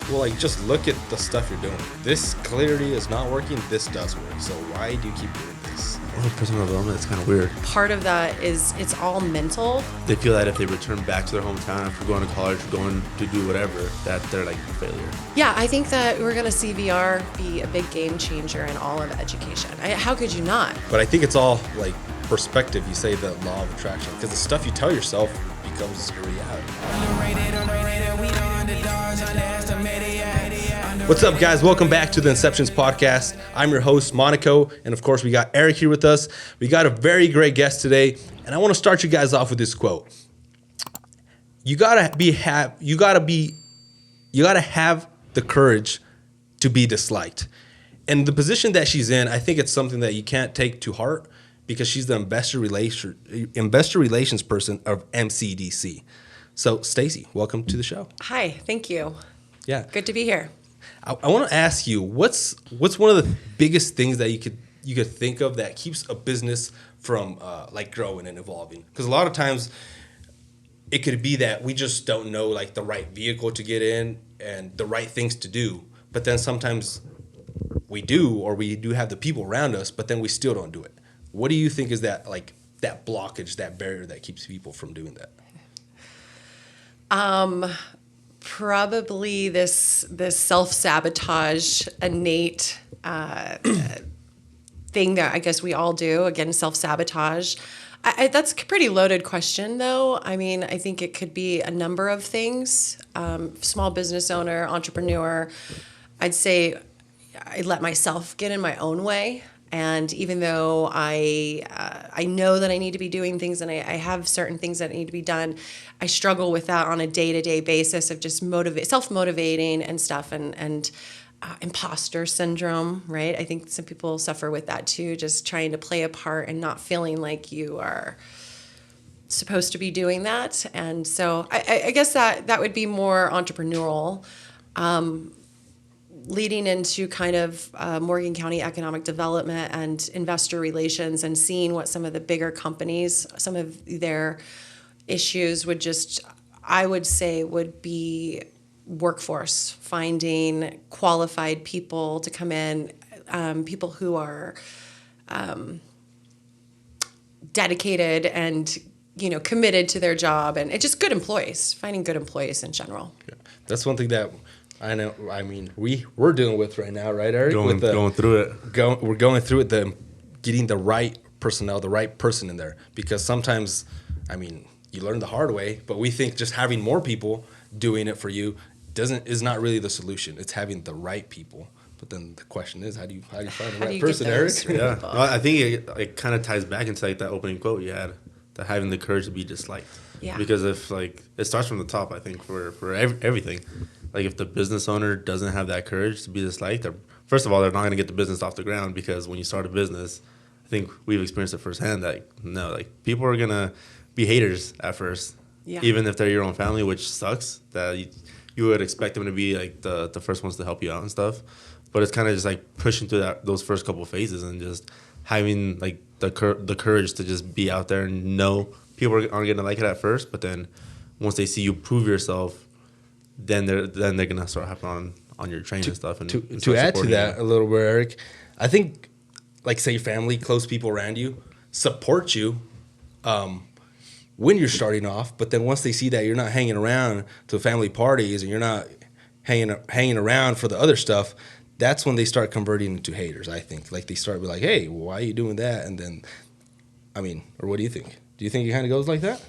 well, like, just look at the stuff you're doing. This clearly is not working. This does work. So why do you keep doing this? Well, personal development, it's kind of weird. Part of that is it's all mental. They feel that if they return back to their hometown after going to college, going to do whatever, that they're like a failure. Yeah, I think that we're going to see VR be a big game changer in all of education. How could you not? But I think it's all like perspective. You say the law of attraction, because the stuff you tell yourself becomes your reality. What's up, guys? Welcome back to the Inceptions Podcast. I'm your host, Monico, and of course, we got Erick here with us. We got a very great guest today, and I want to start you guys off with this quote. You gotta have the courage to be disliked. And the position that she's in, I think it's something that you can't take to heart, because she's the investor relations person of MCDC. So, Stacie, welcome to the show. Hi, thank you. Yeah, good to be here. I want to ask you, what's one of the biggest things that you could think of that keeps a business from like growing and evolving? Because a lot of times it could be that we just don't know like the right vehicle to get in and the right things to do. But then sometimes we do, or we do have the people around us, but then we still don't do it. What do you think is that blockage, that barrier that keeps people from doing that? Probably this self-sabotage, innate thing that I guess we all do. Again, self-sabotage. That's a pretty loaded question, though. I mean, I think it could be a number of things. Small business owner, entrepreneur. I'd say I let myself get in my own way. And even though I know that I need to be doing things and I have certain things that need to be done, I struggle with that on a day-to-day basis of just self-motivating and stuff, and imposter syndrome, right? I think some people suffer with that too, just trying to play a part and not feeling like you are supposed to be doing that. And so I guess that would be more entrepreneurial. Leading into kind of Morgan County economic development and investor relations, and seeing what some of the bigger companies, some of their issues would be workforce, finding qualified people to come in, people who are dedicated and committed to their job, and it's just good employees, finding good employees in general. Yeah. That's one thing that I know. I mean, we're dealing with right now, right, Erick? Going through it. We're going through it. Getting the right personnel, the right person in there, because sometimes, I mean, you learn the hard way. But we think just having more people doing it for you is not really the solution. It's having the right people. But then the question is, how do you find the right person, Erick? Yeah, well, I think it kind of ties back into like that opening quote you had, that having the courage to be disliked. Yeah. Because if like it starts from the top, I think for everything. Like if the business owner doesn't have that courage to be disliked, first of all, they're not going to get the business off the ground, because when you start a business, I think we've experienced it firsthand that people are going to be haters at first, even if they're your own family, which sucks. That you would expect them to be like the first ones to help you out and stuff, but it's kind of just like pushing through those first couple of phases and just having like the courage to just be out there and know people aren't going to like it at first, but then once they see you prove yourself, then they're gonna start hopping on your train and stuff. And to add to that a little bit, Erick, I think like say family, close people around you support you when you're starting off, but then once they see that you're not hanging around to family parties and you're not hanging around for the other stuff, that's when they start converting into haters. I think like they start be like, hey, why are you doing that? And then, I mean, or what do you think? Do you think it kind of goes like that?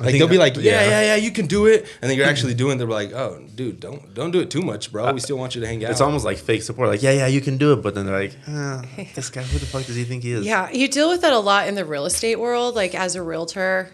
Like they'll be like, yeah, you can do it, and then you're actually doing it. They're like, oh, dude, don't do it too much, bro. We still want you to hang out. It's almost like fake support. Like, yeah, you can do it, but then they're like, this guy, who the fuck does he think he is? Yeah, you deal with that a lot in the real estate world. Like as a realtor,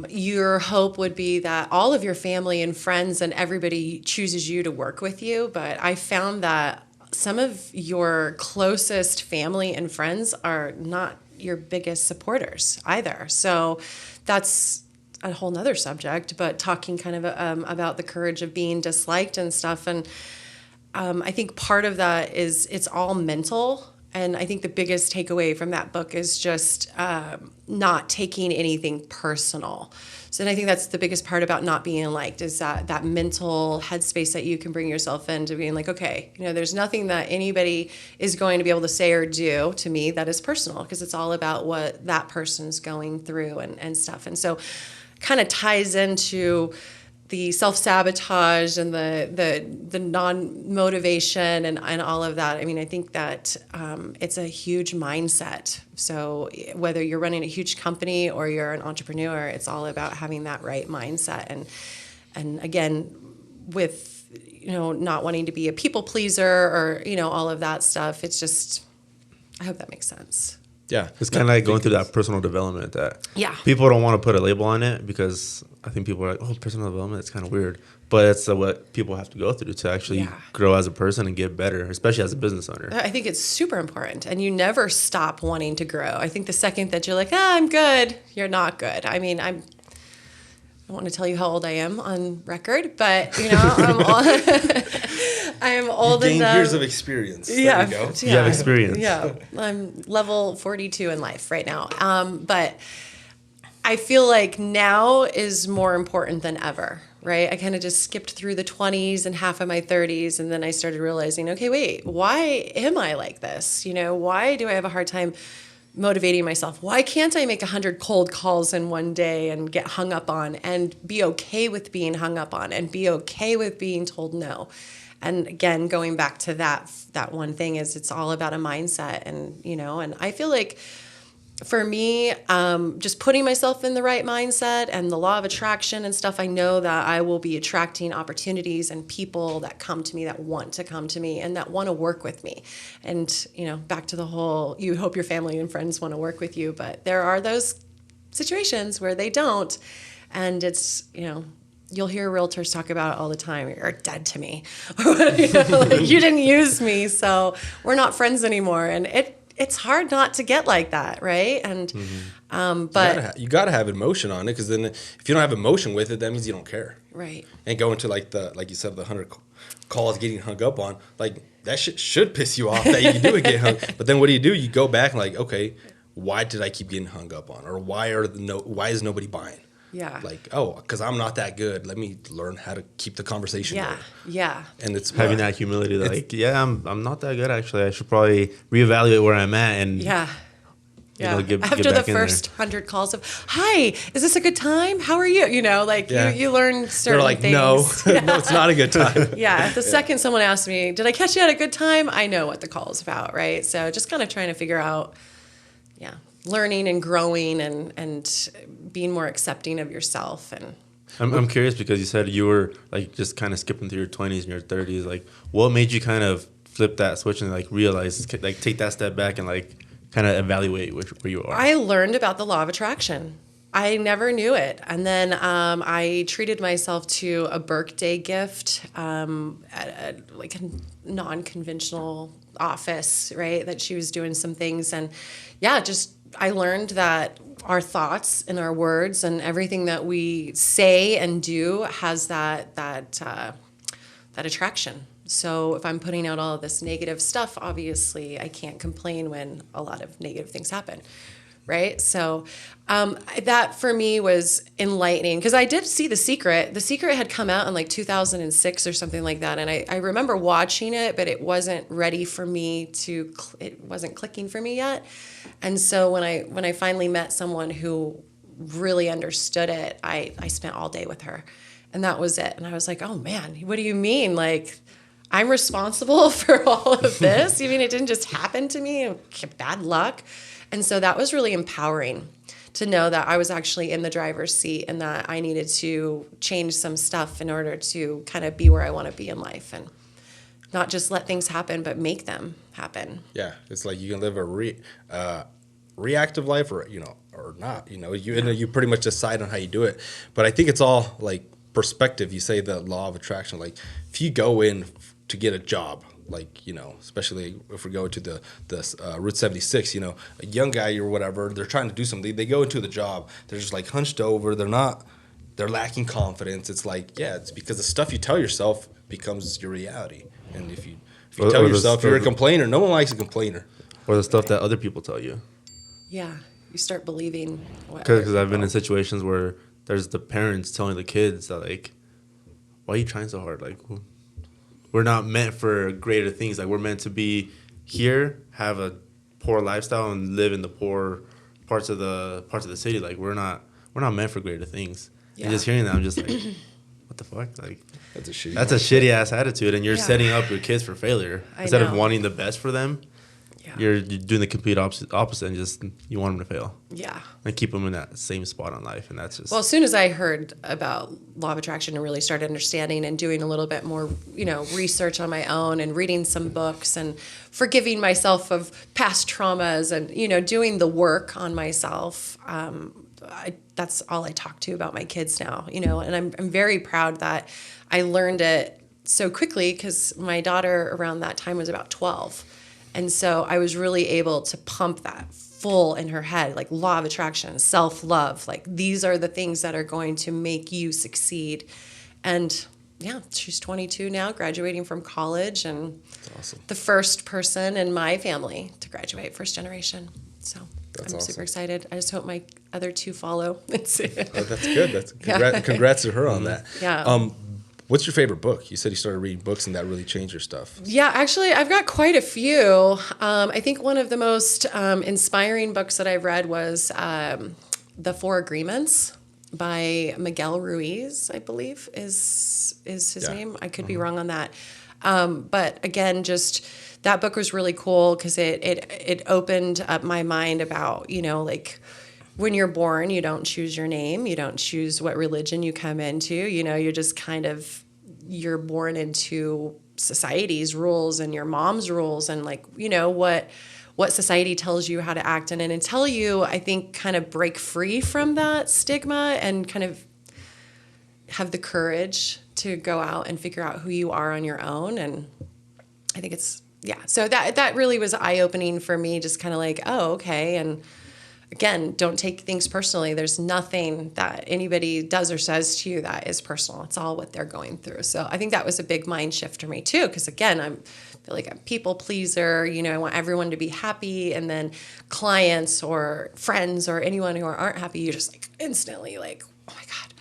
your hope would be that all of your family and friends and everybody chooses you to work with you. But I found that some of your closest family and friends are not your biggest supporters either. So that's a whole nother subject, but talking kind of about the courage of being disliked and stuff. And I think part of that is it's all mental. And I think the biggest takeaway from that book is just not taking anything personal. So I think that's the biggest part about not being liked, is that mental headspace that you can bring yourself into being like, okay, there's nothing that anybody is going to be able to say or do to me that is personal, because it's all about what that person's going through and stuff. And so kind of ties into the self-sabotage and the non-motivation and all of that. I mean, I think that it's a huge mindset. So whether you're running a huge company or you're an entrepreneur, it's all about having that right mindset. And again, with, not wanting to be a people pleaser or, all of that stuff, it's just, I hope that makes sense. Yeah, it's kind of like going through that personal development that people don't want to put a label on it, because I think people are like, oh, personal development, it's kind of weird. But it's what people have to go through to actually grow as a person and get better, especially as a business owner. I think it's super important. And you never stop wanting to grow. I think the second that you're like, I'm good, you're not good. I mean, I don't want to tell you how old I am on record, but, I'm old enough. You gained years of experience. There you go. You have experience. Yeah. I'm level 42 in life right now. But I feel like now is more important than ever, right? I kind of just skipped through the 20s and half of my 30s, and then I started realizing, okay, wait, why am I like this? Why do I have a hard time motivating myself? Why can't I make 100 cold calls in one day and get hung up on, and be okay with being hung up on, and be okay with being told no? And again, going back to that one thing, is it's all about a mindset. And I feel like for me, just putting myself in the right mindset and the law of attraction and stuff, I know that I will be attracting opportunities and people that come to me, that want to come to me and that want to work with me. And, back to the whole, you hope your family and friends want to work with you, but there are those situations where they don't. And it's, you'll hear realtors talk about it all the time. You're dead to me. You didn't use me, so we're not friends anymore. And it's hard not to get like that, right? And but you gotta have emotion on it, because then if you don't have emotion with it, that means you don't care, right? And go into like you said, the 100 calls getting hung up on, like that shit should piss you off that you do it get hung. But then what do? You go back and like, okay, why did I keep getting hung up on, or why is nobody buying? Yeah. Like, because I'm not that good. Let me learn how to keep the conversation going. Yeah. And it's having that humility that like, I'm not that good actually. I should probably reevaluate where I'm at and get after back the first 100 calls of, hi, is this a good time? How are you? You learn certain They're like, things. No, it's not a good time. The second someone asks me, did I catch you at a good time? I know what the call is about, right? So just kind of trying to figure out, learning and growing and being more accepting of yourself. And I'm curious, because you said you were like just kind of skipping through your 20s and your 30s. Like, what made you kind of flip that switch and like realize, like take that step back and like kind of evaluate where you are? I learned about the law of attraction. I never knew it. And then I treated myself to a birthday gift at like a non-conventional office, right? That she was doing some things. And I learned that our thoughts and our words and everything that we say and do has that attraction. So if I'm putting out all of this negative stuff, obviously I can't complain when a lot of negative things happen, right? So that for me was enlightening, because I did see The Secret. The Secret had come out in like 2006 or something like that, and I remember watching it, but it wasn't ready for me it wasn't clicking for me yet. And so when I finally met someone who really understood it, I spent all day with her, and that was it. And I was like, oh man, what do you mean? Like, I'm responsible for all of this? You mean it didn't just happen to me? Bad luck? And so that was really empowering to know that I was actually in the driver's seat and that I needed to change some stuff in order to kind of be where I want to be in life, and not just let things happen, but make them happen. Yeah, it's like you can live a reactive life or not. You pretty much decide on how you do it. But I think it's all like perspective. You say the law of attraction. Like if you go in to get a job, like, especially if we go to the Route 76, a young guy or whatever, they're trying to do something. They go into the job, they're just like hunched over. They're lacking confidence. It's like, it's because the stuff you tell yourself becomes your reality. And if you tell yourself you're a complainer, no one likes a complainer. or the stuff that other people tell you. Yeah. You start believing what Because I've been in situations where there's the parents telling the kids that, like, why are you trying so hard? Like, we're not meant for greater things. Like, we're meant to be here, have a poor lifestyle, and live in the poor parts of the city. Like, we're not meant for greater things. Yeah. And just hearing that, I'm just like, what the fuck? Like, That's a shitty. that's a shitty ass attitude, and you're setting up your kids for failure instead of know. wanting the best for them. Yeah. You're doing the complete opposite, and just you want them to fail Yeah. and keep them in that same spot in life, and that's just Well, as soon as I heard about law of attraction and really started understanding and doing a little bit more, research on my own and reading some books and forgiving myself of past traumas and, doing the work on myself, that's all I talk to about my kids now, and I'm very proud that I learned it so quickly because my daughter around that time was about 12. And so I was really able to pump that full in her head, like law of attraction, self-love, like these are the things that are going to make you succeed. And yeah, she's 22 now, graduating from college, and That's awesome. the first person in my family to graduate, first generation. So That's I'm awesome. super excited. I just hope my other two follow. Oh, that's good. That's Yeah. congrats to her on that. Yeah. What's your favorite book? You said you started reading books and that really changed your stuff. Yeah, actually, I've got quite a few. I think one of the most inspiring books that I've read was The Four Agreements by Miguel Ruiz, I believe is his name. I could be wrong on that. But again, just that book was really cool because it opened up my mind about, like, when you're born, you don't choose your name. You don't choose what religion you come into. You're just you're born into society's rules and your mom's rules and what society tells you how to act in. And until you, I think, kind of break free from that stigma and kind of have the courage to go out and figure out who you are on your own. And I think so that really was eye-opening for me, just kind of like, oh, okay. And again, don't take things personally. There's nothing that anybody does or says to you that is personal. It's all what they're going through. So I think that was a big mind shift for me too, because again, I feel like I'm a people pleaser. I want everyone to be happy, and then clients or friends or anyone who aren't happy, you're just like instantly like, oh my God,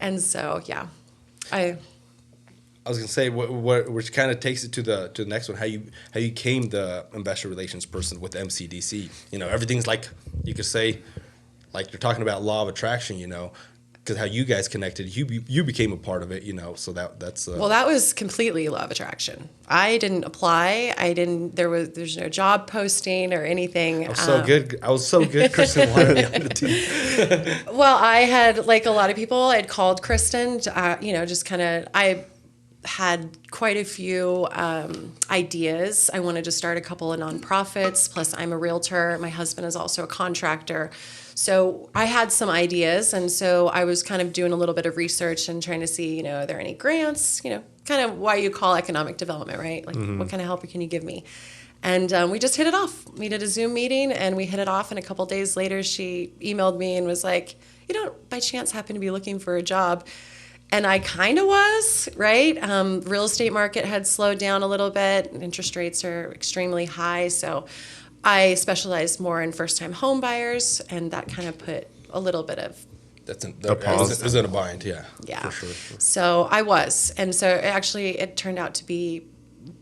and so yeah, I was gonna say which kind of takes it to the next one. How you became the investor relations person with MCDC. Everything's like you could say, like you're talking about law of attraction. Because how you guys connected, you became a part of it. So that's well, that was completely law of attraction. I didn't apply. There's no job posting or anything. I was so good. Kristen wanted me on the team. Well, I had, like a lot of people, I'd called Kristen. Just kind of I had quite a few ideas. I wanted to start a couple of nonprofits, plus I'm a realtor. My husband is also a contractor. So I had some ideas, and so I was kind of doing a little bit of research and trying to see, are there any grants, kind of why you call economic development, right? Like, what kind of help can you give me? And we just hit it off. We did a Zoom meeting, and we hit it off, and a couple days later, she emailed me and was like, you don't by chance happen to be looking for a job? And I kind of was, right? Real estate market had slowed down a little bit. Interest rates are extremely high. So I specialized more in first-time home buyers, and that kind of put a little bit of That's is in a bind, yeah. yeah. For sure. So I was, and so it turned out to be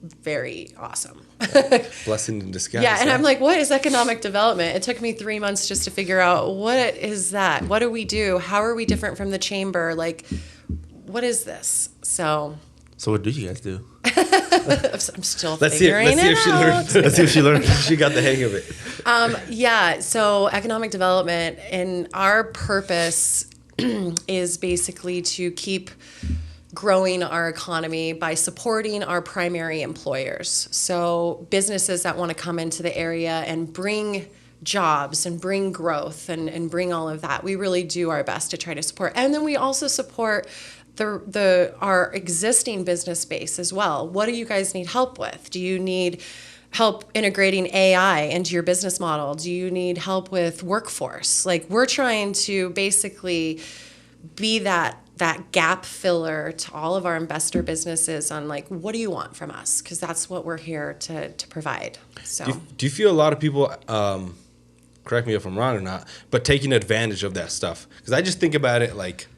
very awesome. Blessing in disguise. Yeah, and I'm like, what is economic development? It took me 3 months just to figure out what is that? What do we do? How are we different from the chamber? Like, what is this? So what do you guys do? I'm still Let's figuring it out. Let's see if she learned. She got the hang of it. Yeah, so economic development, and our purpose is basically to keep growing our economy by supporting our primary employers. So businesses that want to come into the area and bring jobs and bring growth and bring all of that. We really do our best to try to support. And then we also support our existing business base as well. What do you guys need help with? Do you need help integrating AI into your business model? Do you need help with workforce? Like, we're trying to basically be that that gap filler to all of our investor businesses on like, what do you want from us? Because that's what we're here to provide. So Do you feel a lot of people, correct me if I'm wrong or not, but taking advantage of that stuff? Because I just think about it like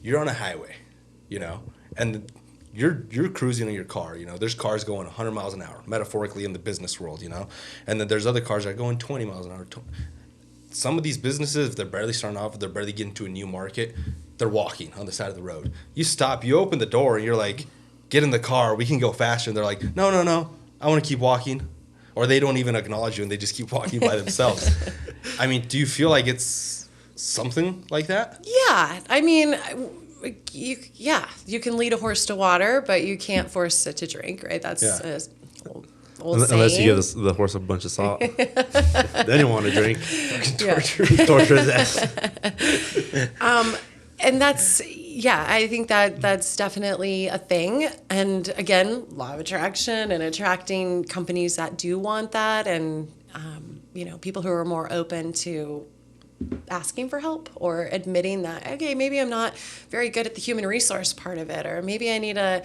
you're on a highway, you know, and you're cruising in your car, you know. There's cars going 100 miles an hour, metaphorically in the business world, you know. And then there's other cars that are going 20 miles an hour. Some of these businesses, if they're barely starting off, if they're barely getting to a new market, they're walking on the side of the road. You stop, you open the door, and you're like, get in the car, we can go faster. And they're like, no, I want to keep walking. Or they don't even acknowledge you, and they just keep walking by themselves. I mean, do you feel like it's something like that? Yeah. I mean, you can lead a horse to water, but you can't force it to drink, right? That's old Unless saying. you give the horse a bunch of salt. Then you want to drink. Yeah. Torture his ass. And that's, I think that's definitely a thing. And again, law of attraction and attracting companies that do want that, and people who are more open to asking for help or admitting that, okay, maybe I'm not very good at the human resource part of it, or maybe I need a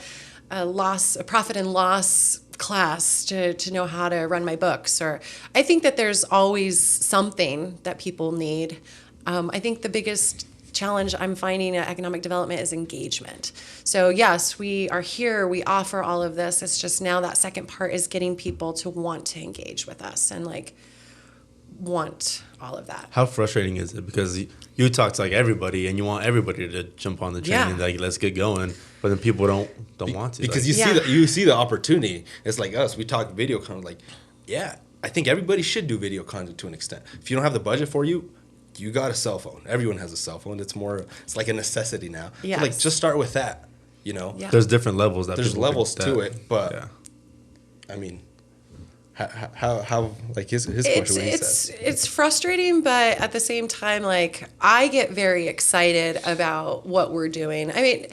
profit and loss class to know how to run my books. Or I think that there's always something that people need. I think the biggest challenge I'm finding at economic development is engagement. So yes, we are here, we offer all of this. It's just now that second part is getting people to want to engage with us and like want all of that. How frustrating is it? Because you talk to like everybody and you want everybody to jump on the train and like, let's get going. But then people don't want to. Because like, you see the opportunity. It's like us. We talk video content. Like, I think everybody should do video content to an extent. If you don't have the budget for you got a cell phone. Everyone has a cell phone. It's like a necessity now. Yes. So like, just start with that. You know. Yeah. There's different levels. There's levels to it, but I mean, how like his question when he said. It's frustrating, but at the same time, like I get very excited about what we're doing. I mean,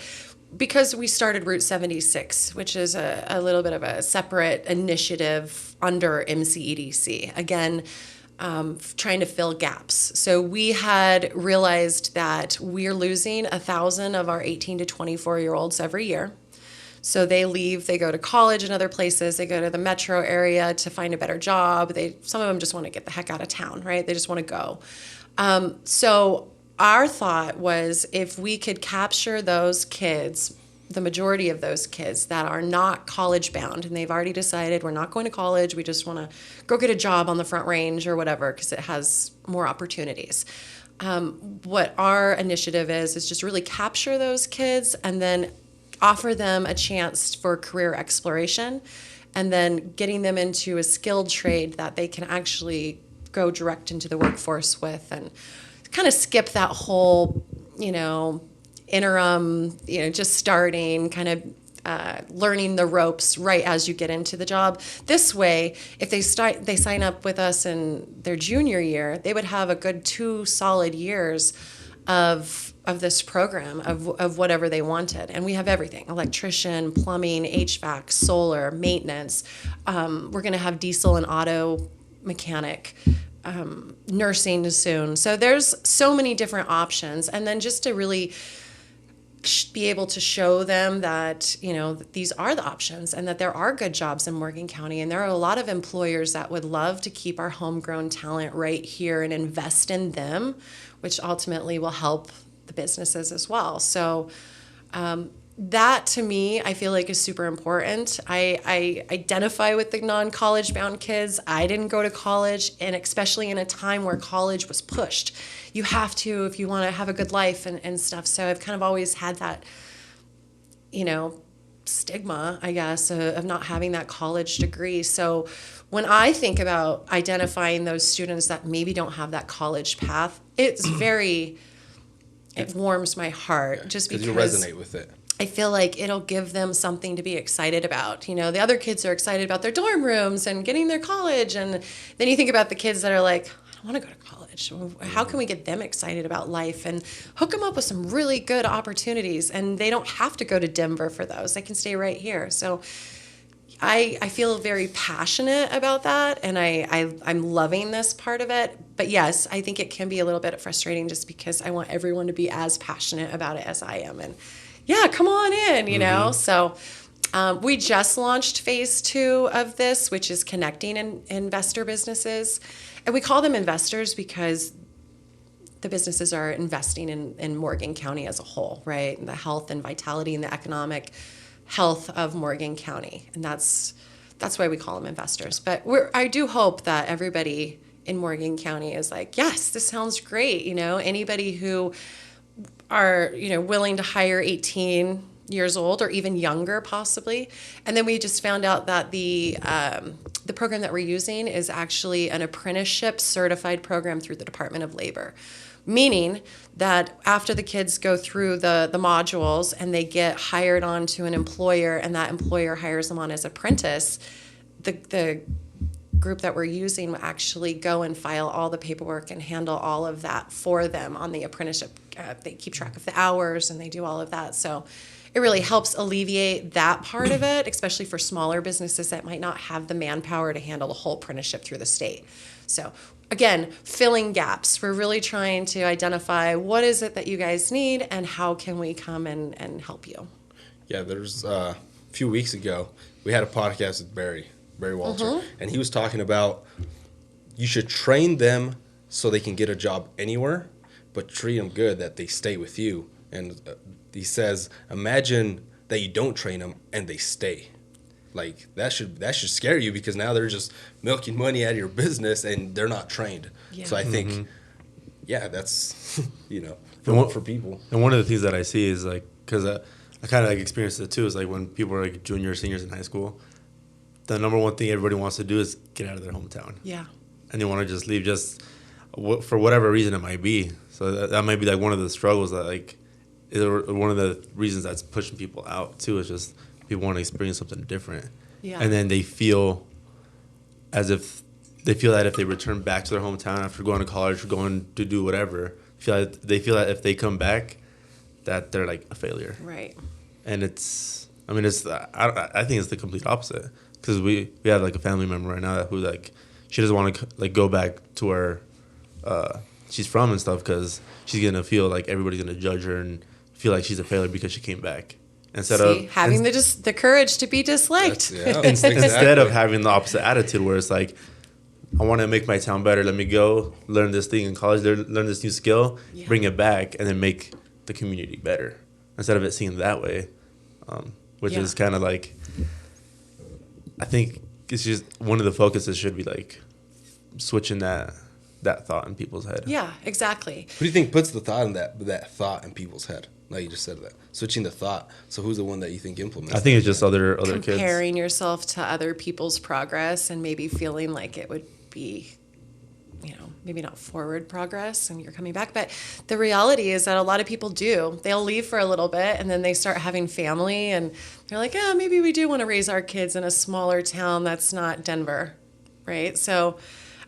because we started Route 76, which is a little bit of a separate initiative under MCEDC. Again, trying to fill gaps. So we had realized that we're losing 1,000 of our 18 to 24-year-olds every year. So they leave, they go to college in other places, they go to the metro area to find a better job. Some of them just want to get the heck out of town, right? They just want to go. So our thought was if we could capture those kids, the majority of those kids that are not college bound and they've already decided we're not going to college, we just want to go get a job on the Front Range or whatever because it has more opportunities. What our initiative is just really capture those kids and then offer them a chance for career exploration and then getting them into a skilled trade that they can actually go direct into the workforce with and kind of skip that whole, interim, just starting, kind of learning the ropes right as you get into the job. This way, if they sign up with us in their junior year, they would have a good 2 solid years of this program of whatever they wanted. And we have everything: electrician, plumbing, HVAC, solar, maintenance. We're going to have diesel and auto mechanic, nursing soon. So there's so many different options. And then just to really be able to show them that, that these are the options and that there are good jobs in Morgan County. And there are a lot of employers that would love to keep our homegrown talent right here and invest in them, which ultimately will help the businesses as well. So that to me, I feel like is super important. I identify with the non-college bound kids. I didn't go to college, and especially in a time where college was pushed. You have to if you want to have a good life and stuff. So I've kind of always had that, stigma, I guess, of not having that college degree. So when I think about identifying those students that maybe don't have that college path, it warms my heart just because you resonate with it. I feel like it'll give them something to be excited about. The other kids are excited about their dorm rooms and getting their college. And then you think about the kids that are like, I don't want to go to college. How can we get them excited about life and hook them up with some really good opportunities? And they don't have to go to Denver for those. They can stay right here. So I feel very passionate about that, and I'm loving this part of it. But yes, I think it can be a little bit frustrating just because I want everyone to be as passionate about it as I am. And yeah, come on in, you know? So we just launched phase 2 of this, which is connecting investor businesses. And we call them investors because the businesses are investing in Morgan County as a whole, right? And the health and vitality and the economic health of Morgan County. And that's why we call them investors. But I do hope that everybody in Morgan County is like, yes, this sounds great. You know, anybody who are, you know, willing to hire 18 years old or even younger possibly. And then we just found out that the program that we're using is actually an apprenticeship certified program through the Department of Labor. Meaning that after the kids go through the modules and they get hired on to an employer and that employer hires them on as apprentice, the group that we're using will actually go and file all the paperwork and handle all of that for them on the apprenticeship. They keep track of the hours and they do all of that. So it really helps alleviate that part of it, especially for smaller businesses that might not have the manpower to handle the whole apprenticeship through the state. So again, filling gaps. We're really trying to identify what is it that you guys need and how can we come and help you. Yeah, there's a few weeks ago, we had a podcast with Barry Walter, and he was talking about you should train them so they can get a job anywhere, but treat them good that they stay with you. And he says, imagine that you don't train them and they stay. Like that should scare you because now they're just milking money out of your business and they're not trained. Yeah. So I think, yeah, that's for people. And one of the things that I see is like, because I kind of like experienced it too, is like when people are like juniors, seniors in high school, the number one thing everybody wants to do is get out of their hometown. Yeah. And they want to just leave just for whatever reason it might be. So that might be like one of the struggles that like is one of the reasons that's pushing people out too, is just people want to experience something different. Yeah. And then they feel as if they feel that if they return back to their hometown after going to college or going to do whatever, they feel that if they come back that they're like a failure. Right. And I think it's the complete opposite. Because we have like a family member right now who like she doesn't want to like go back to where she's from and stuff because she's gonna feel like everybody's gonna judge her and feel like she's a failure because she came back instead of having the courage to be disliked. Instead of having the opposite attitude where it's like, I want to make my town better. Let me go learn this thing in college, learn this new skill, bring it back, and then make the community better. Instead of it seeing that way, which is kind of like. I think it's just one of the focuses should be like switching that thought in people's head. Yeah, exactly. What do you think puts the thought in that thought in people's head? Like you just said that. Switching the thought. So who's the one that you think implements? I think it's just other kids. Comparing yourself to other people's progress and maybe feeling like it would be, maybe not forward progress and you're coming back. But the reality is that a lot of people do. They'll leave for a little bit and then they start having family and they're like, yeah, maybe we do want to raise our kids in a smaller town that's not Denver, right? So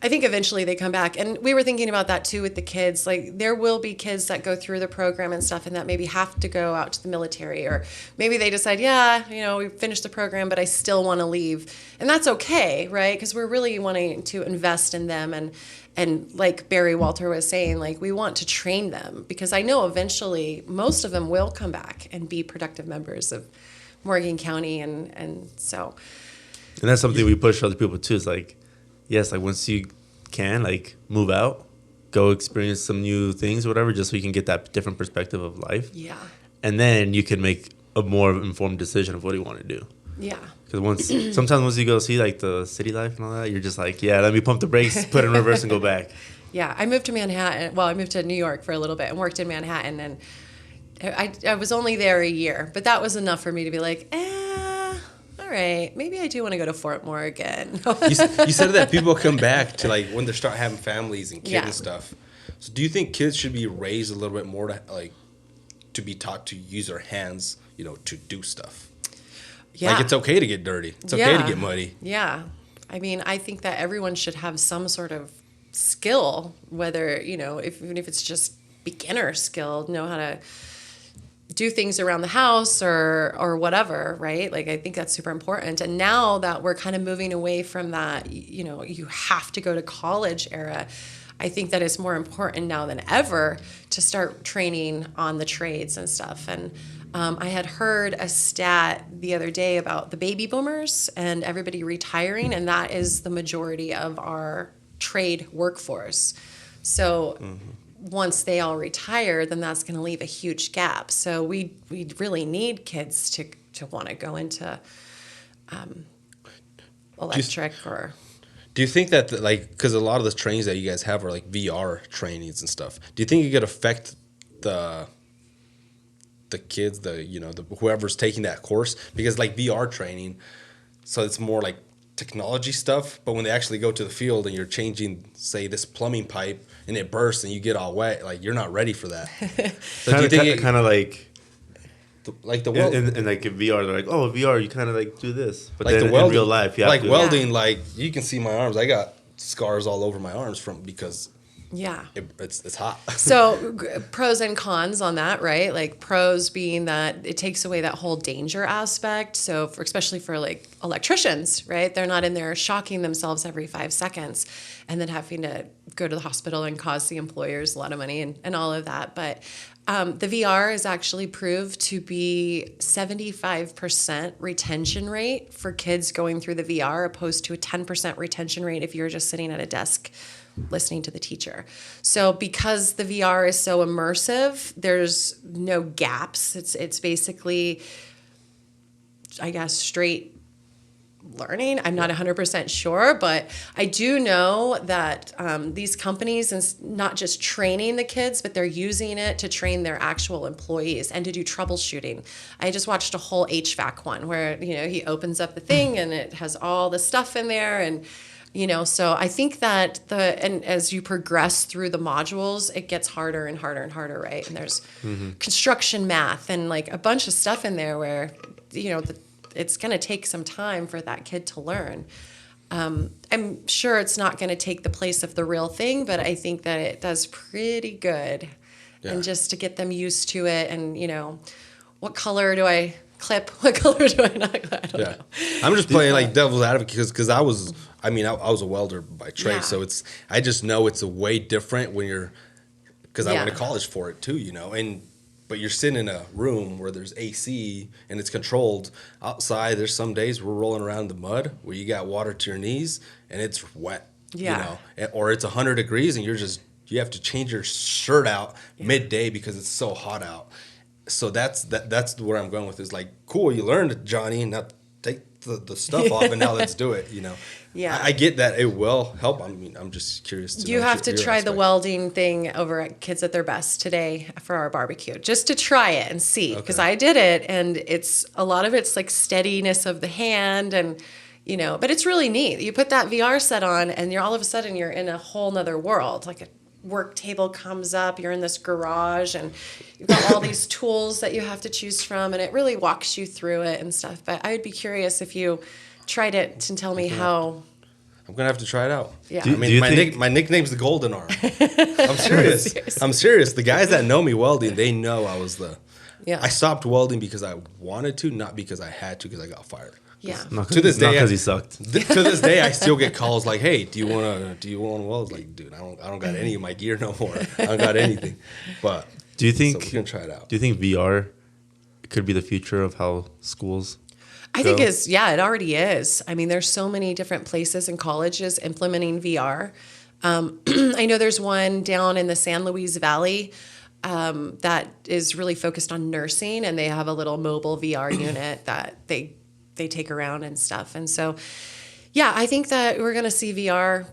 I think eventually they come back. And we were thinking about that too with the kids. Like there will be kids that go through the program and stuff and that maybe have to go out to the military, or maybe they decide, we finished the program, but I still want to leave. And that's okay, right? Because we're really wanting to invest in them. And like Barry Walter was saying, like we want to train them because I know eventually most of them will come back and be productive members of Morgan County. And so. And that's something we push other people too. Is like, yes, like once you can, like move out, go experience some new things, whatever, just so you can get that different perspective of life. Yeah. And then you can make a more informed decision of what you want to do. Yeah. Because sometimes once you go see like the city life and all that, you're just like, yeah, let me pump the brakes, put it in reverse, and go back. Yeah, I moved to Manhattan. Well, I moved to New York for a little bit and worked in Manhattan, and I was only there a year, but that was enough for me to be like, all right, maybe I do want to go to Fort Moore again. You said that people come back to like when they start having families and kids and stuff. So do you think kids should be raised a little bit more to be taught to use their hands, to do stuff? Yeah. Like it's okay to get dirty. It's okay to get muddy. Yeah. I mean, I think that everyone should have some sort of skill, whether, even if it's just beginner skill, know how to do things around the house or whatever, right? Like, I think that's super important. And now that we're kind of moving away from that, you have to go to college era, I think that it's more important now than ever to start training on the trades and stuff. And I had heard a stat the other day about the baby boomers and everybody retiring, and that is the majority of our trade workforce. So once they all retire, then that's going to leave a huge gap. So we really need kids to want to go into electric or... Do you think that, because a lot of the trainings that you guys have are like VR trainings and stuff, do you think it could affect the kids, whoever's taking that course? Because like VR training, so it's more like technology stuff, but when they actually go to the field and you're changing, say, this plumbing pipe and it bursts and you get all wet, like you're not ready for that. So do you think kind of like... Like the weld, and like in VR, they're like, oh, VR, you kind of like do this, but like then the welding, in real life, you have like to welding, like you can see my arms. I got scars all over my arms because it's hot. So pros and cons on that, right? Like pros being that it takes away that whole danger aspect. So especially for like electricians, right? They're not in there shocking themselves every 5 seconds and then having to go to the hospital and cause the employers a lot of money and all of that. But the VR is actually proved to be 75% retention rate for kids going through the VR, opposed to a 10% retention rate if you're just sitting at a desk listening to the teacher. So because the VR is so immersive, there's no gaps. It's basically, I guess, straight learning. I'm not 100% sure, but I do know that these companies, and not just training the kids, but they're using it to train their actual employees and to do troubleshooting. I just watched a whole HVAC one where, he opens up the thing and it has all the stuff in there. And, so I think that and as you progress through the modules, it gets harder and harder and harder, right? And there's construction math and like a bunch of stuff in there where, it's going to take some time for that kid to learn. I'm sure it's not going to take the place of the real thing, but I think that it does pretty good. Yeah. And just to get them used to it and, what color do I clip? What color do I not clip? I don't know. I'm just playing like devil's advocate because I was a welder by trade. So I just know it's a way different when because I went to college for it too, but you're sitting in a room where there's AC and it's controlled. Outside, there's some days we're rolling around in the mud where you got water to your knees and it's wet. Or it's 100 degrees and you have to change your shirt out midday because it's so hot out. So that's where I'm going with is like, cool, you learned, Johnny, now take the stuff off and now let's do it, Yeah, I get that it will help. I mean, I'm just curious to know. You have to try the welding thing over at Kids at Their Best today for our barbecue, just to try it and see, because I did it, and a lot of it's like steadiness of the hand, and but it's really neat. You put that VR set on, and all of a sudden you're in a whole nother world. Like a work table comes up, you're in this garage, and you've got all these tools that you have to choose from, and it really walks you through it and stuff. But I would be curious if you tried it to tell me how. I'm gonna have to try it out. Yeah. My nickname's the Golden Arm. I'm serious. I'm serious. The guys that know me welding, they know I was I stopped welding because I wanted to, not because I had to, because I got fired. Yeah. To this day, not because he sucked. To this day, I still get calls like, "Hey, do you want to weld?" Like, dude, I don't got any of my gear no more. I don't got anything. But do you think we're gonna try it out? Do you think VR could be the future of how schools? I think it already is. I mean, there's so many different places and colleges implementing VR. I know there's one down in the San Luis Valley that is really focused on nursing, and they have a little mobile VR unit that they take around and stuff. And so, I think that we're going to see VR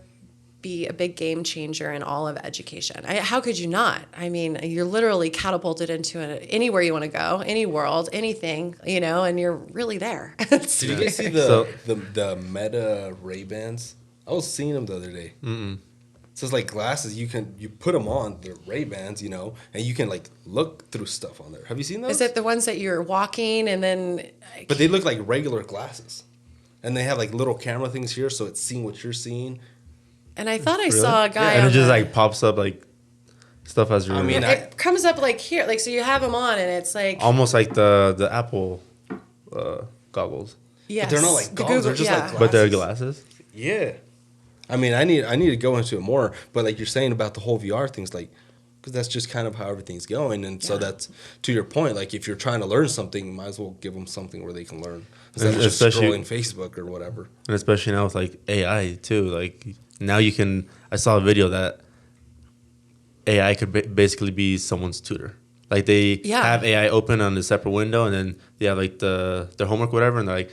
be a big game changer in all of education. How could you not? I mean, you're literally catapulted into anywhere you want to go, any world, anything, and you're really there. Did you guys see the Meta Ray-Bans? I was seeing them the other day. So it's like glasses. You put them on, they're Ray-Bans, and you can like look through stuff on there. Have you seen those? Is it the ones that you're walking and then? But they look like regular glasses, and they have like little camera things here, so it's seeing what you're seeing. And I thought I saw a guy. And it just like pops up like stuff as you're. I mean, it comes up like here, like so you have them on, and it's like almost like the Apple goggles, yes, but they're not like the goggles, they're just like glasses. but they're glasses. Yeah. I mean, I need to go into it more, but like you're saying about the whole VR things, like, because that's just kind of how everything's going, and so that's to your point. Like, if you're trying to learn something, you might as well give them something where they can learn instead of just scrolling Facebook or whatever. And especially now with like AI too. Like now you can. I saw a video that AI could basically be someone's tutor. Like they have AI open on a separate window, and then they have like their homework, whatever, and they're like.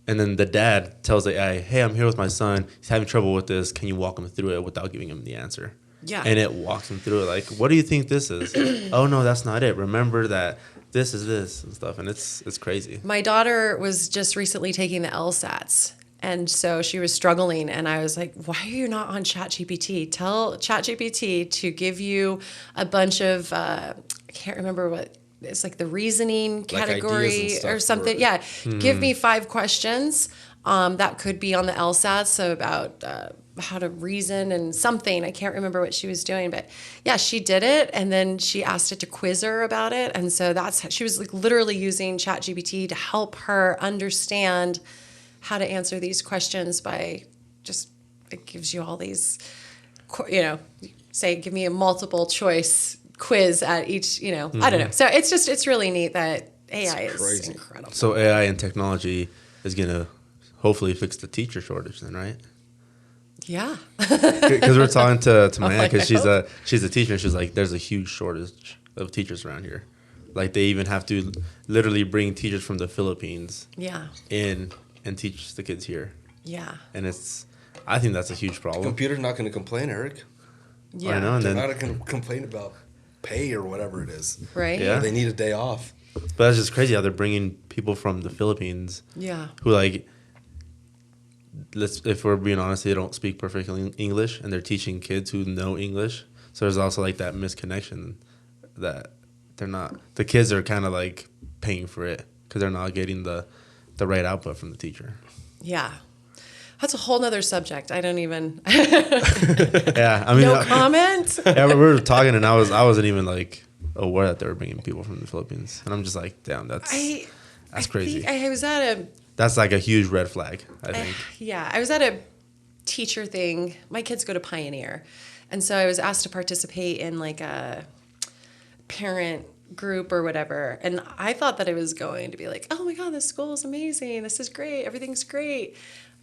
And then the dad tells AI, hey, I'm here with my son. He's having trouble with this. Can you walk him through it without giving him the answer? Yeah. And it walks him through it. Like, what do you think this is? Oh, no, that's not it. Remember that this is this and stuff. And it's crazy. My daughter was just recently taking the LSATs. And so she was struggling. And I was like, why are you not on ChatGPT? Tell ChatGPT to give you a bunch of, I can't remember what. It's like the reasoning category or something. Yeah. Give me 5 questions that could be on the LSAT. So about how to reason and something. I can't remember what she was doing. But yeah, she did it. And then she asked it to quiz her about it. And so that's how she was like literally using ChatGPT to help her understand how to answer these questions by just, it gives you all these, say, give me a multiple choice quiz at each, I don't know. So it's really neat that AI is incredible. So AI and technology is going to hopefully fix the teacher shortage then, right? Yeah. Because we're talking to Maya, because she's a teacher, and she's like, there's a huge shortage of teachers around here. Like they even have to literally bring teachers from the Philippines in and teach the kids here. Yeah. And I think that's a huge problem. Computer's not going to complain, Eric. Yeah. I know, and They're then, not going to complain about pay or whatever it is. Right? Yeah. They need a day off. but that's just crazy how they're bringing people from the Philippines Yeah. who like, if we're being honest, they don't speak perfect English, and they're teaching kids who know English. So there's also like that misconnection that the kids are kind of like paying for it because they're not getting the right output from the teacher. Yeah. That's a whole nother subject. I don't even. Yeah, I mean, no comment. Yeah, we were talking, and I wasn't even like aware that they were bringing people from the Philippines, and I'm just like, damn, that's crazy. I was at That's like a huge red flag, I think. I was at a teacher thing. My kids go to Pioneer, and so I was asked to participate in like a parent group or whatever, and I thought that it was going to be like, oh my god, this school is amazing, this is great, everything's great.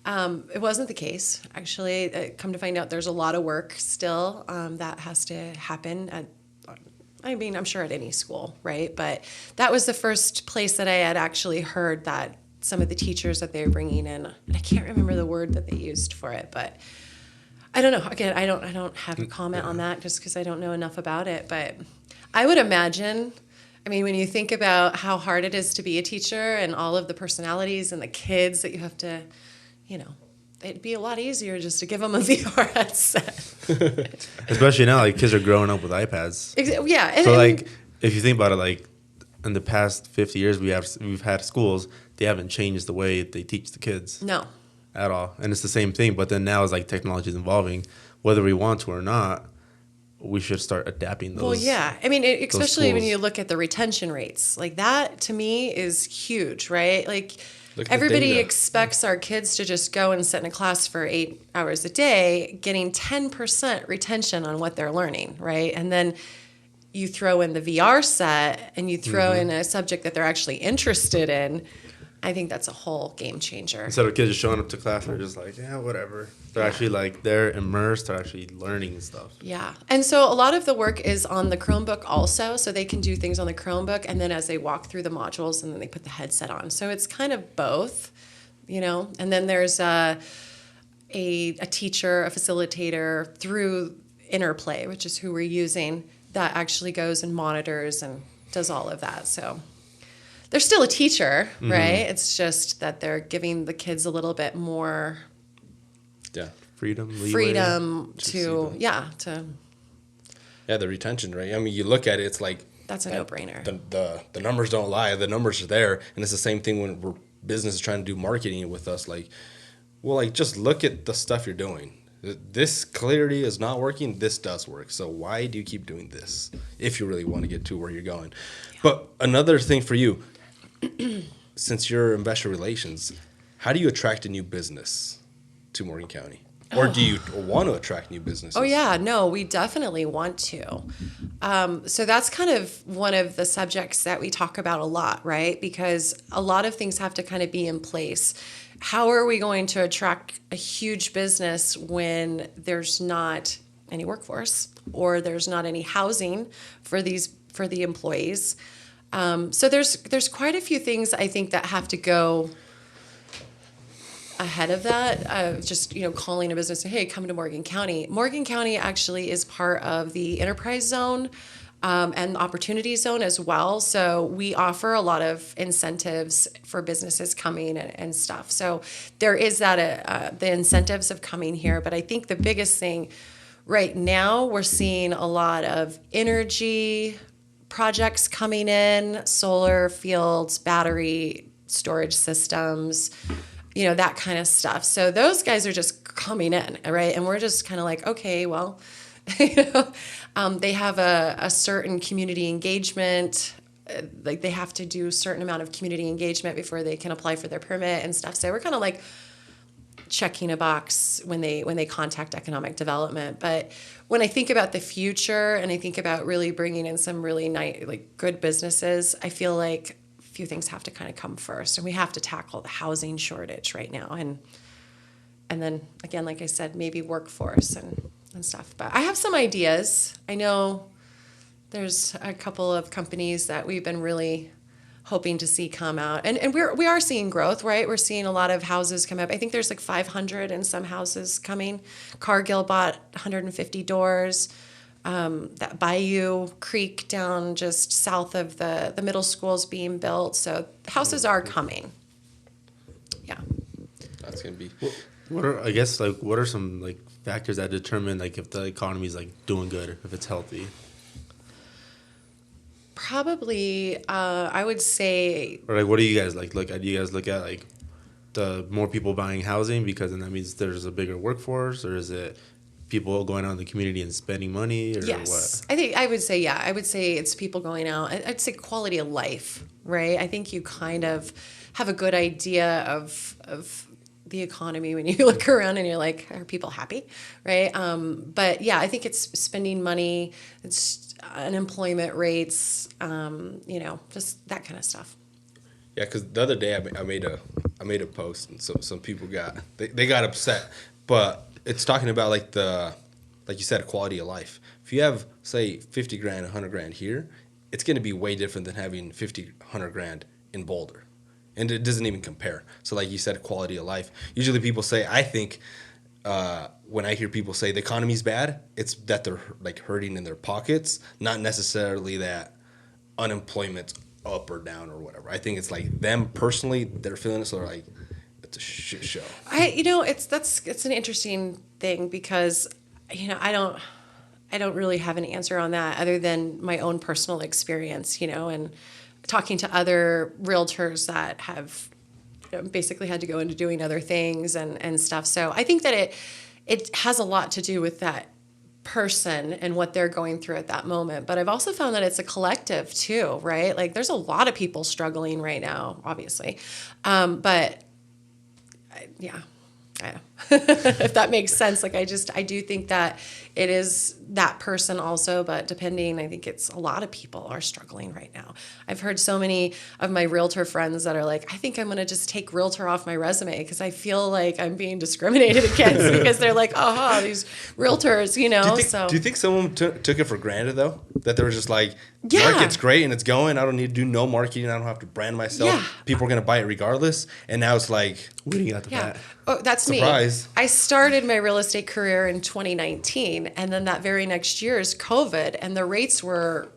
It wasn't the case, actually. Come to find out, there's a lot of work still that has to happen at, I mean, I'm sure at any school, right? But that was the first place that I had actually heard that some of the teachers that they were bringing in, and I can't remember the word that they used for it, but I don't know. Again, I don't have a comment on that just because I don't know enough about it. But I would imagine, I mean, when you think about how hard it is to be a teacher and all of the personalities and the kids that you have to, it'd be a lot easier just to give them a VR headset. Especially now, like kids are growing up with iPads. Yeah. So like, if you think about it, like in the past 50 years, we've had schools. They haven't changed the way they teach the kids. No. At all, and it's the same thing. But then now, as like technology is evolving, whether we want to or not, we should start adapting those. Well, yeah. I mean, especially when tools. you look at the retention rates, like that to me is huge, right? Like Look at the everybody data. expects our kids to just go and sit in a class for 8 hours a day, getting 10% retention on what they're learning, right? And then you throw in the VR set and you throw in a subject that they're actually interested in. I think that's a whole game changer. Instead of kids just showing up to class, they're just like, yeah, whatever. They're actually like, they're immersed. They're actually learning stuff. Yeah. And so a lot of the work is on the Chromebook also. So they can do things on the Chromebook. And then as they walk through the modules, and then they put the headset on. So it's kind of both, And then there's a teacher, a facilitator through Interplay, which is who we're using, that actually goes and monitors and does all of that. So they're still a teacher, right? It's just that they're giving the kids a little bit more Freedom to the retention rate. I mean, you look at it, it's like that's a no-brainer. The numbers don't lie. The numbers are there, and it's the same thing when business is trying to do marketing with us. Like, well, like just look at the stuff you're doing. This clarity is not working. This does work. So why do you keep doing this if you really want to get to where you're going? Yeah. But another thing for you, since you're investor relations, how do you attract a new business to Morgan County? Or do you want to attract new businesses? Oh, yeah. No, we definitely want to. So that's kind of one of the subjects that we talk about a lot, right? Because a lot of things have to kind of be in place. How are we going to attract a huge business when there's not any workforce or there's not any housing for the employees? So there's quite a few things I think that have to go ahead of that. Just calling a business, hey, come to Morgan County. Morgan County actually is part of the enterprise zone and opportunity zone as well. So we offer a lot of incentives for businesses coming and stuff. So there is that the incentives of coming here. But I think the biggest thing right now, we're seeing a lot of energy projects coming in, solar fields, battery storage systems, that kind of stuff. So those guys are just coming in, right? And we're just kind of like, okay, well, they have a certain community engagement. Like they have to do a certain amount of community engagement before they can apply for their permit and stuff. So we're kind of like checking a box when they contact economic development. But when I think about the future and I think about really bringing in some really nice, like good businesses, I feel like few things have to kind of come first, and we have to tackle the housing shortage right now, and then again, like I said, maybe workforce and stuff. But I have some ideas. I know there's a couple of companies that we've been really hoping to see come out, and we are seeing growth, right? We're seeing a lot of houses come up. I think there's like 500 and some houses coming. Cargill bought 150 doors. That Bayou Creek down just south of the middle school is being built. So houses are coming. Yeah. That's going to be... What are some factors that determine if the economy is doing good, if it's healthy? Probably, I would say... Or what do you guys look at? Do you guys look at the more people buying housing because then that means there's a bigger workforce, or is it people going out in the community and spending money, or yes. what? I would say it's people going out. I'd say quality of life, right? I think you kind of have a good idea of the economy when you look around and you're like, are people happy, right? But yeah, I think it's spending money, it's unemployment rates, just that kind of stuff. Yeah, because the other day I made a post, and some people got upset, but it's talking about like you said, quality of life. If you have, say, 50 grand, 100 grand here, it's going to be way different than having 50, 100 grand in Boulder. And it doesn't even compare. So like you said, quality of life. Usually people say, I think when I hear people say the economy's bad, it's that they're hurting in their pockets, not necessarily that unemployment's up or down or whatever. I think it's them personally, they're feeling it, so they're like, it's a shit show. It's an interesting thing because I don't really have an answer on that other than my own personal experience, and talking to other realtors that have basically had to go into doing other things and stuff. So I think that it has a lot to do with that person and what they're going through at that moment. But I've also found that it's a collective too, right? There's a lot of people struggling right now, obviously. But yeah, if that makes sense. I do think that it is that person also, but depending, I think it's a lot of people are struggling right now. I've heard so many of my realtor friends that are like, I think I'm going to just take realtor off my resume because I feel like I'm being discriminated against because they're like, oh, these realtors, Do you think someone took it for granted, though? That they were just like, market's great and it's going. I don't need to do no marketing. I don't have to brand myself. Yeah. People are going to buy it regardless. And now it's like, what do you got to that? Oh, that's surprise. Me. I started my real estate career in 2019. And then that very next year is COVID. And the rates were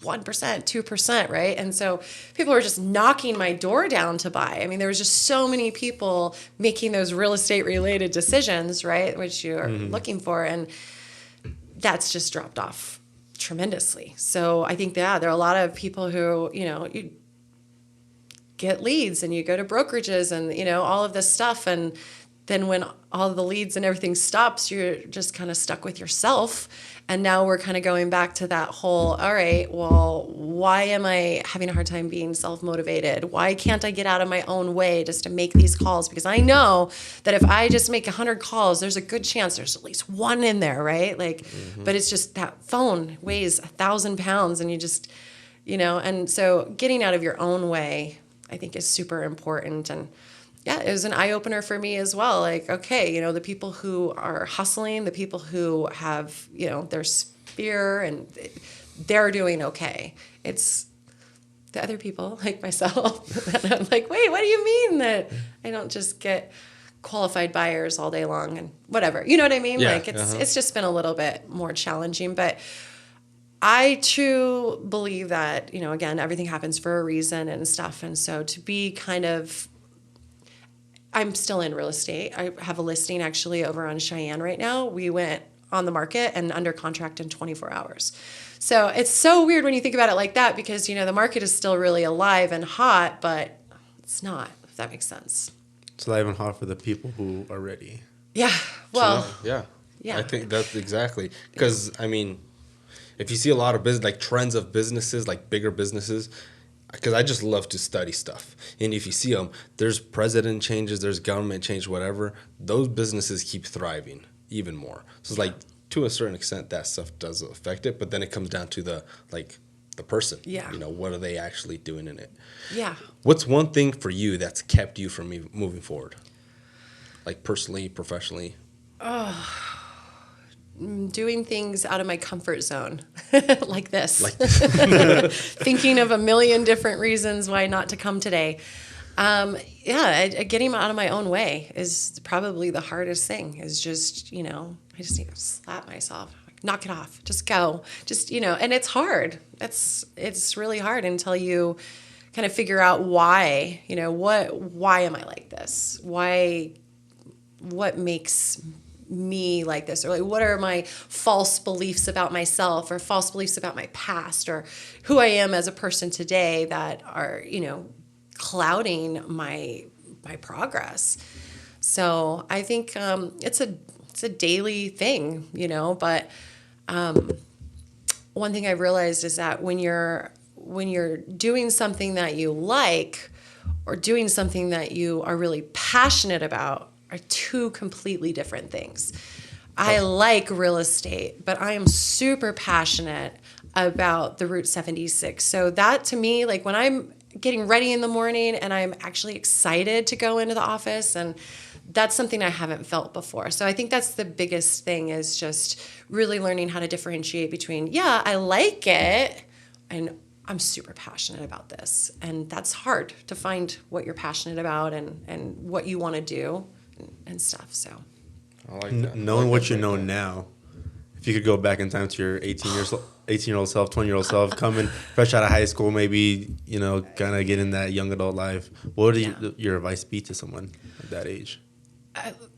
1%, 2%, right? And so people were just knocking my door down to buy. I mean, there was just so many people making those real estate related decisions, right? Which you're looking for. And that's just dropped off tremendously. So I think, there are a lot of people who, you get leads and you go to brokerages and, all of this stuff. And then when all the leads and everything stops, you're just kind of stuck with yourself. And now we're kind of going back to that whole, all right, well, why am I having a hard time being self-motivated? Why can't I get out of my own way just to make these calls? Because I know that if I just make 100 calls, there's a good chance there's at least one in there, right? Like, but it's just that phone weighs 1,000 pounds and you just, and so getting out of your own way, I think, is super important. And yeah, it was an eye-opener for me as well. Like, okay, the people who are hustling, the people who have, their sphere, and they're doing okay. It's the other people, like myself, that I'm like, wait, what do you mean that I don't just get qualified buyers all day long and whatever? You know what I mean? Yeah, like, it's just been a little bit more challenging. But I too believe that, again, everything happens for a reason and stuff. And so to be kind of, I'm still in real estate. I have a listing actually over on Cheyenne right now. We went on the market and under contract in 24 hours. So it's so weird when you think about it like that, because, the market is still really alive and hot, but it's not, if that makes sense. It's alive and hot for the people who are ready. Yeah. Well, yeah. Yeah. I think that's exactly. Because, I mean, if you see a lot of business, like trends of businesses, like bigger businesses, because I just love to study stuff. And if you see them, there's president changes, there's government change, whatever. Those businesses keep thriving even more. So it's like, to a certain extent, that stuff does affect it. But then it comes down to the person. Yeah. What are they actually doing in it? Yeah. What's one thing for you that's kept you from moving forward? Like personally, professionally? Doing things out of my comfort zone, like this. Like Thinking of a million different reasons why not to come today. Getting out of my own way is probably the hardest thing. Is just, I just need to slap myself, knock it off, just go, just, and it's hard. It's really hard until you kind of figure out why, why am I like this? What makes me like this, or like what are my false beliefs about myself, or false beliefs about my past, or who I am as a person today that are clouding my progress. So I think it's a daily thing, but one thing I've realized is that when you're doing something that you like, or doing something that you are really passionate about, are two completely different things. I like real estate, but I am super passionate about the Route 76. So that, to me, like when I'm getting ready in the morning and I'm actually excited to go into the office, and that's something I haven't felt before. So I think that's the biggest thing, is just really learning how to differentiate between, I like it, and I'm super passionate about this. And that's hard to find what you're passionate about and what you want to do and stuff. So I like that. Knowing what you know now, if you could go back in time to your 18-year-old self, 20-year-old self, coming fresh out of high school, maybe, kind of getting that young adult life, what would your advice be to someone at that age?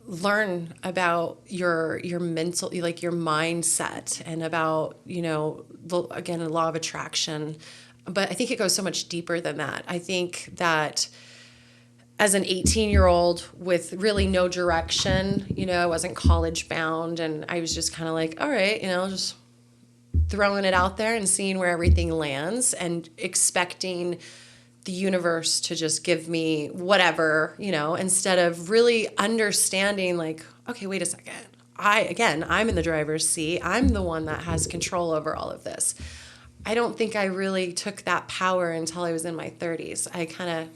Learn about your mental, like your mindset, and about, again, the law of attraction. But I think it goes so much deeper than that. I think that as an 18-year-old with really no direction, I wasn't college bound, and I was just kind of like, all right, just throwing it out there and seeing where everything lands, and expecting the universe to just give me whatever, instead of really understanding, like, okay, wait a second. I'm in the driver's seat. I'm the one that has control over all of this. I don't think I really took that power until I was in my 30s. I kind of,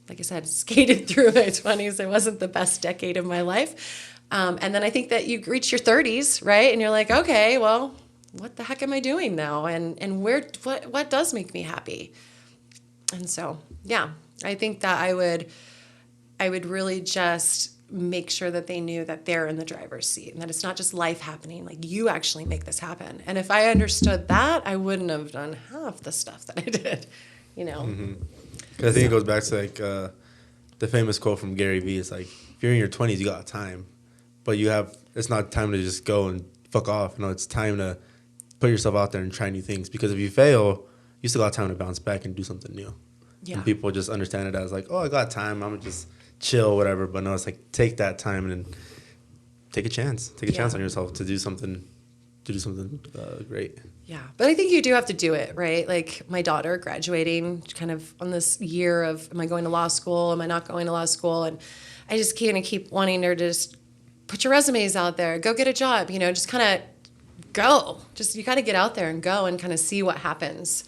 like I said, skated through my 20s. It wasn't the best decade of my life. And then I think that you reach your 30s, right? And you're like, okay, well, what the heck am I doing now? And what does make me happy? And so, I think that I would really just make sure that they knew that they're in the driver's seat, and that it's not just life happening. Like, you actually make this happen. And if I understood that, I wouldn't have done half the stuff that I did, Mm-hmm. I think it goes back to the famous quote from Gary Vee. It's like, if you're in your 20s, you got time, but it's not time to just go and fuck off. No, it's time to put yourself out there and try new things, because if you fail, you still got time to bounce back and do something new. Yeah. And people just understand it as like, oh, I got time. I'm going to just chill, whatever. But no, it's like take that time and take a chance. Take a chance on yourself to do something great. Yeah, but I think you do have to do it, right? Like my daughter graduating kind of on this year of, am I going to law school? Am I not going to law school? And I just kind of keep wanting her to just put your resumes out there, go get a job, just kind of go. Just, you got to get out there and go and kind of see what happens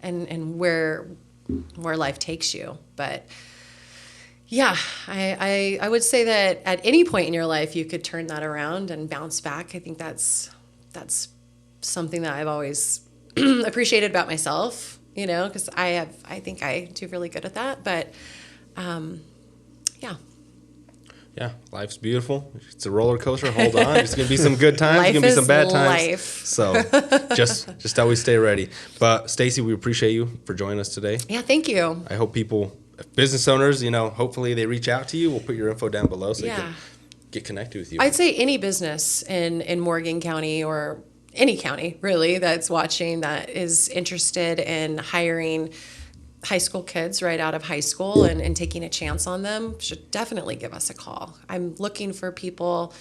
and where life takes you. But yeah, I would say that at any point in your life, you could turn that around and bounce back. I think that's something that I've always appreciated about myself, because I think I do really good at that. But yeah. Yeah, life's beautiful. It's a roller coaster. Hold on. There's going to be some good times. There's going to be some bad times. Life. So just always stay ready. But Stacie, we appreciate you for joining us today. Yeah, thank you. I hope people, business owners, hopefully they reach out to you. We'll put your info down below so they can get connected with you. I'd say any business in Morgan County or any county, really, that's watching, that is interested in hiring high school kids right out of high school and taking a chance on them should definitely give us a call. I'm looking for people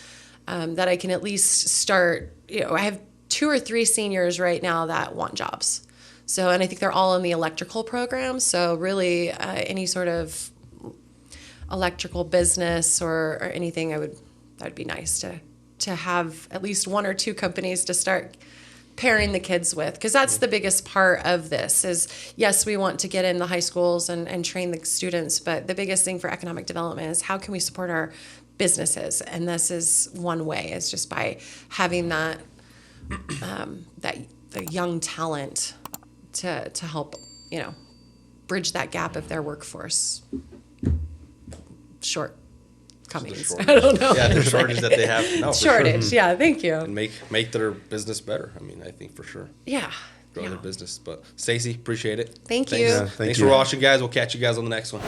that I can at least start. I have 2 or 3 seniors right now that want jobs. So, and I think they're all in the electrical program. So really any sort of electrical business or anything, that'd be nice to have at least 1 or 2 companies to start pairing the kids with, because that's the biggest part of this is, yes, we want to get in the high schools and train the students, but the biggest thing for economic development is how can we support our businesses? And this is one way, is just by having that the young talent to help, bridge that gap of their workforce shortcomings. I don't know. Yeah, the shortage that they have. No, shortage. Sure. Yeah, thank you. And make their business better. I mean, I think for sure. Yeah. Grow their business. But Stacie, appreciate it. Thank you. Yeah, Thanks for watching, guys. We'll catch you guys on the next one.